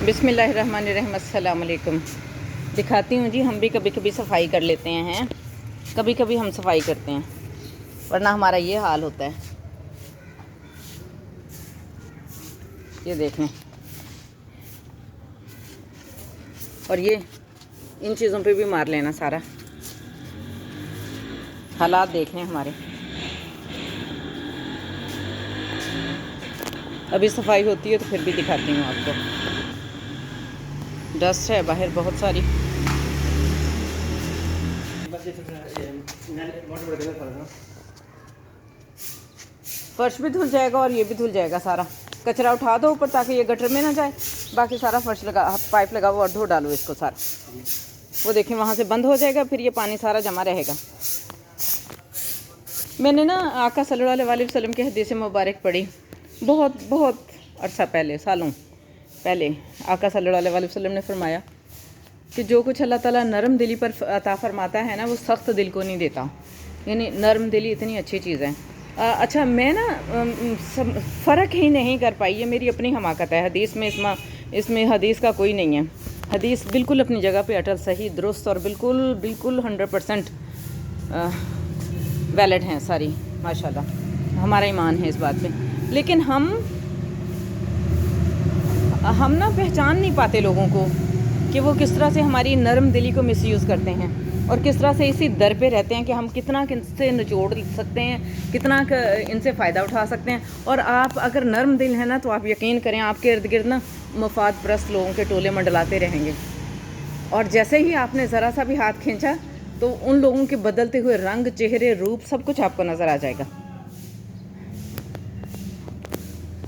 बिस्मिल्लाहिर्रहमानिर्रहीम। अस्सलाम वालेकुम। दिखाती हूँ जी, हम भी कभी कभी सफाई कर लेते हैं। कभी कभी हम सफाई करते हैं, वरना हमारा ये हाल होता है। ये देखें, और ये इन चीज़ों पे भी मार लेना। सारा हालात देख लें हमारे। अभी सफाई होती है तो फिर भी दिखाती हूँ आपको। डस्ट है बाहर बहुत सारी। फर्श भी धुल जाएगा और ये भी धुल जाएगा। सारा कचरा उठा दो ऊपर ताकि ये गटर में ना जाए। बाकी सारा फर्श लगा, पाइप लगा हुआ, और धो डालो इसको सारा। वो देखिए वहाँ से बंद हो जाएगा, फिर ये पानी सारा जमा रहेगा। मैंने ना आका सल्लल्लाहु अलैहि वसल्लम की हदीस मुबारक पढ़ी बहुत अरसा पहले, सालों पहले। आका सल्लल्लाहु अलैहि वसल्लम ने फरमाया कि जो कुछ अल्लाह ताला नरम दिली पर अता फरमाता है ना, वो सख्त दिल को नहीं देता। यानी नरम दिली इतनी अच्छी चीज़ है। अच्छा, मैं ना फ़र्क ही नहीं कर पाई, ये मेरी अपनी हमाकत है। हदीस में इसमें हदीस का कोई नहीं है। हदीस बिल्कुल अपनी जगह पे अटल, सही, दुरुस्त और बिल्कुल 100% वैलिड हैं सारी, माशाल्लाह। हमारा ईमान है इस बात पे। लेकिन हम ना पहचान नहीं पाते लोगों को कि वो किस तरह से हमारी नरम दिली को मिसयूज़ करते हैं, और किस तरह से इसी दर पे रहते हैं कि हम कितना इनसे निचोड़ सकते हैं, कितना इनसे फ़ायदा उठा सकते हैं। और आप अगर नरम दिल है ना, तो आप यकीन करें आपके इर्द गिर्द ना मफाद परस्त लोगों के टोले मंडलाते रहेंगे। और जैसे ही आपने ज़रा सा भी हाथ खींचा तो उन लोगों के बदलते हुए रंग, चेहरे, रूप सब कुछ आपको नज़र आ जाएगा।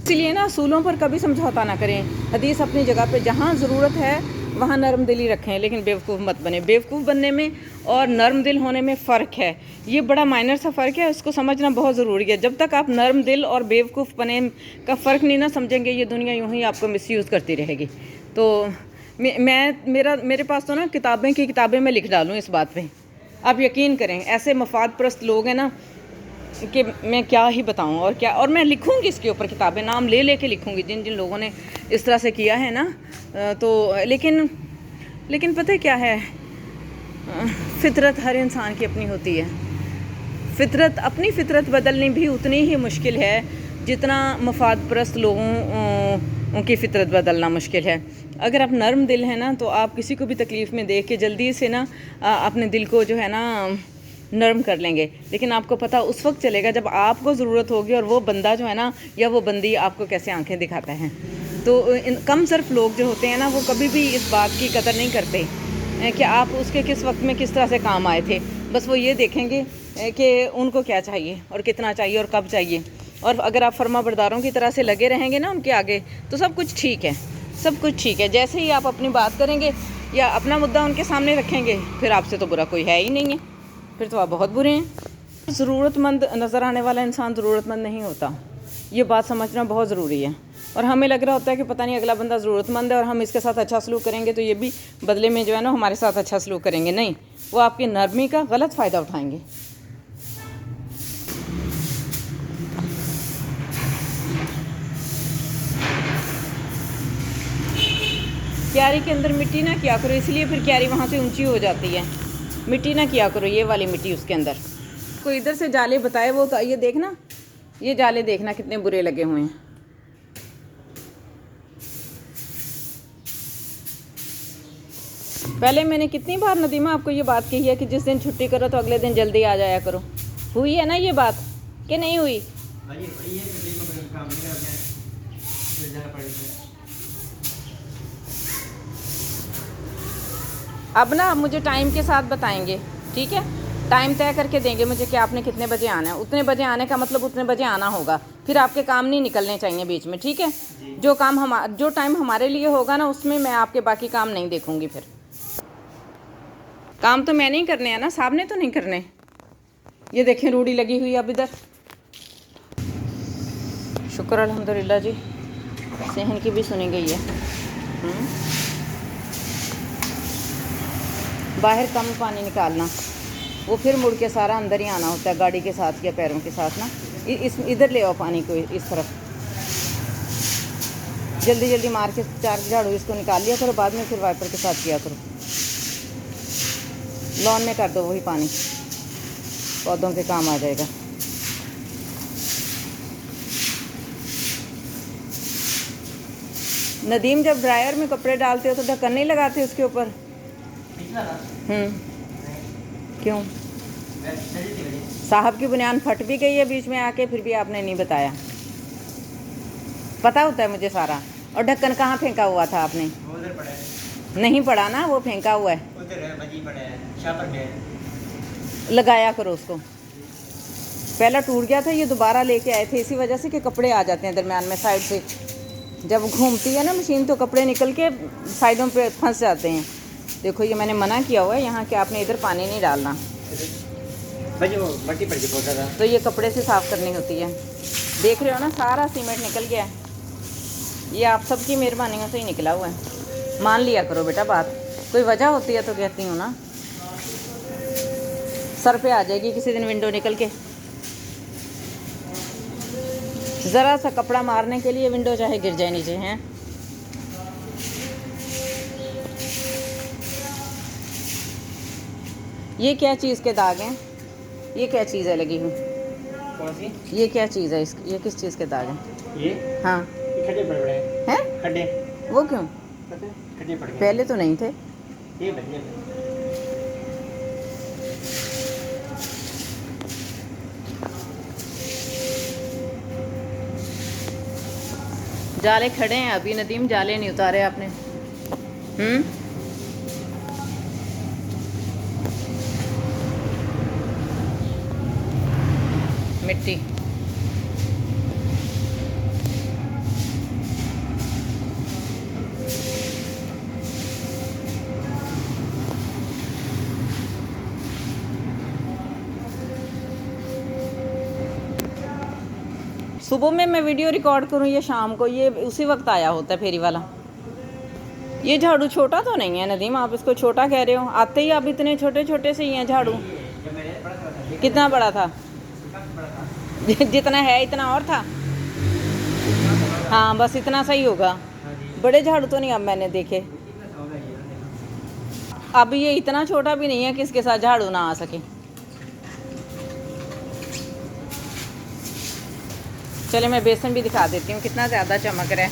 इसीलिए ना असूलों पर कभी समझौता ना करें। हदीस अपनी जगह पे, जहाँ ज़रूरत है वहाँ नरम दिली रखें, लेकिन बेवकूफ़ मत बने। बेवकूफ़ बनने में और नरम दिल होने में फ़र्क है। ये बड़ा माइनर सा फ़र्क है, इसको समझना बहुत ज़रूरी है। जब तक आप नरम दिल और बेवकूफ़ बने का फ़र्क नहीं ना समझेंगे, ये दुनिया यूँ ही आपको मिसयूज़ करती रहेगी। तो मेरे पास तो ना किताबें मैं लिख डालूँ इस बात पे। आप यकीन करें, ऐसे मफाद परस्त लोग हैं ना कि मैं क्या ही बताऊं। और मैं लिखूंगी इसके ऊपर किताबें, नाम ले लेके लिखूंगी जिन जिन लोगों ने इस तरह से किया है ना। तो लेकिन पता है क्या है, फितरत हर इंसान की अपनी होती है। अपनी फितरत बदलनी भी उतनी ही मुश्किल है जितना मफाद परस्त लोगों की फ़ितरत बदलना मुश्किल है। अगर आप नरम दिल हैं ना, तो आप किसी को भी तकलीफ़ में देख के जल्दी से ना अपने दिल को जो है ना नरम कर लेंगे। लेकिन आपको पता उस वक्त चलेगा जब आपको ज़रूरत होगी, और वो बंदा जो है ना, या वो बंदी आपको कैसे आंखें दिखाता है। तो कम सिर्फ लोग जो होते हैं ना, वो कभी भी इस बात की कदर नहीं करते कि आप उसके किस वक्त में किस तरह से काम आए थे। बस वो ये देखेंगे कि उनको क्या चाहिए और कितना चाहिए और कब चाहिए। और अगर आप फर्मा बरदारों की तरह से लगे रहेंगे ना उनके आगे, तो सब कुछ ठीक है, सब कुछ ठीक है। जैसे ही आप अपनी बात करेंगे या अपना मुद्दा उनके सामने रखेंगे, फिर आपसे तो बुरा कोई है ही नहीं है, फिर तो आप बहुत बुरे हैं। ज़रूरतमंद नज़र आने वाला इंसान ज़रूरतमंद नहीं होता, ये बात समझना बहुत ज़रूरी है। और हमें लग रहा होता है कि पता नहीं अगला बंदा ज़रूरतमंद है और हम इसके साथ अच्छा सलूक करेंगे तो ये भी बदले में जो है ना हमारे साथ अच्छा सलूक करेंगे। नहीं, वो आपकी नरमी का गलत फ़ायदा उठाएंगे। क्यारी के अंदर मिट्टी ना किया करो, इसलिए फिर क्यारी वहाँ से ऊंची हो जाती है। मिट्टी ना किया करो, ये वाली मिट्टी उसके अंदर। कोई इधर से जाले बताए, वो तो ये देखना, ये जाले देखना कितने बुरे लगे हुए हैं। पहले मैंने कितनी बार नदीमा आपको ये बात कही है कि जिस दिन छुट्टी करो तो अगले दिन जल्दी आ जाया करो। हुई है ना ये बात कि नहीं हुई? अब ना मुझे टाइम के साथ बताएंगे, ठीक है? टाइम तय करके देंगे मुझे कि आपने कितने बजे आना है। उतने बजे आने का मतलब उतने बजे आना होगा। फिर आपके काम नहीं निकलने चाहिए बीच में, ठीक है? जो टाइम हमारे लिए होगा ना, उसमें मैं आपके बाकी काम नहीं देखूंगी। फिर काम तो मैंने ही करने हैं ना, साहब ने तो नहीं करने। ये देखें रूढ़ी लगी हुई अब इधर। शुक्र अल्हम्दुलिल्लाह जी, सहन की भी सुनी गई है। बाहर कम पानी निकालना, वो फिर मुड़ के सारा अंदर ही आना होता है, गाड़ी के साथ या पैरों के साथ ना। इधर ले आओ पानी को, इस तरफ। जल्दी जल्दी मार के 4 झाड़ू इसको निकाल लिया करो, बाद में फिर वाइपर के साथ किया करो। लॉन में कर दो वही पानी, पौधों के काम आ जाएगा। नदीम, जब ड्रायर में कपड़े डालते हो तो ढक्कन नहीं लगाते उसके ऊपर? क्यों? साहब की बुनियान फट भी गई है बीच में आके, फिर भी आपने नहीं बताया। पता होता है मुझे सारा। और ढक्कन कहाँ फेंका हुआ था आपने? उधर पड़ा है। नहीं पड़ा ना, वो फेंका हुआ है। उधर है, बजी पड़ा है, शापर में है। लगाया करो उसको। पहला टूट गया था, ये दोबारा लेके आए थे इसी वजह से कि कपड़े आ जाते हैं दरमियान में साइड से। जब घूमती है ना मशीन तो कपड़े निकल के साइडों पे फंस जाते हैं। देखो ये मैंने मना किया हुआ है यहाँ कि आपने इधर पानी नहीं डालना, मट्टी पड़ गई बहुत ज़्यादा, तो ये कपड़े से साफ़ करनी होती है। देख रहे हो ना, सारा सीमेंट निकल गया है। ये आप सबकी मेहरबानियों से ही निकला हुआ है। मान लिया करो बेटा बात, कोई वजह होती है तो कहती हूँ ना। सर पे आ जाएगी किसी दिन विंडो निकल के। ज़रा सा कपड़ा मारने के लिए विंडो चाहे गिर जाए नीचे। हैं ये क्या चीज़ के दाग हैं? ये क्या चीज़ है लगी हुई? कौन सी? ये क्या चीज़ है? ये किस चीज़ के दाग हैं? ये हाँ, खड्डे पड़ रहे हैं। खड्डे? वो क्यों? खड्डे पड़ गए, पहले तो नहीं थे। ये बढ़िया। जाले खड़े हैं अभी नदीम, जाले नहीं उतारे आपने। मिट्टी सुबह में मैं वीडियो रिकॉर्ड करूँ या शाम को, ये उसी वक्त आया होता है फेरी वाला। ये झाड़ू छोटा तो नहीं है नदीम, आप इसको छोटा कह रहे हो? आते ही आप इतने छोटे छोटे से ही हैं झाड़ू। कितना बड़ा था? जितना है इतना और था। हाँ बस इतना सही होगा, बड़े झाड़ू तो नहीं अब मैंने देखे। अब ये इतना छोटा भी नहीं है कि इसके साथ झाड़ू ना आ सके। चले मैं बेसन भी दिखा देती हूँ कितना ज़्यादा चमक रहा है।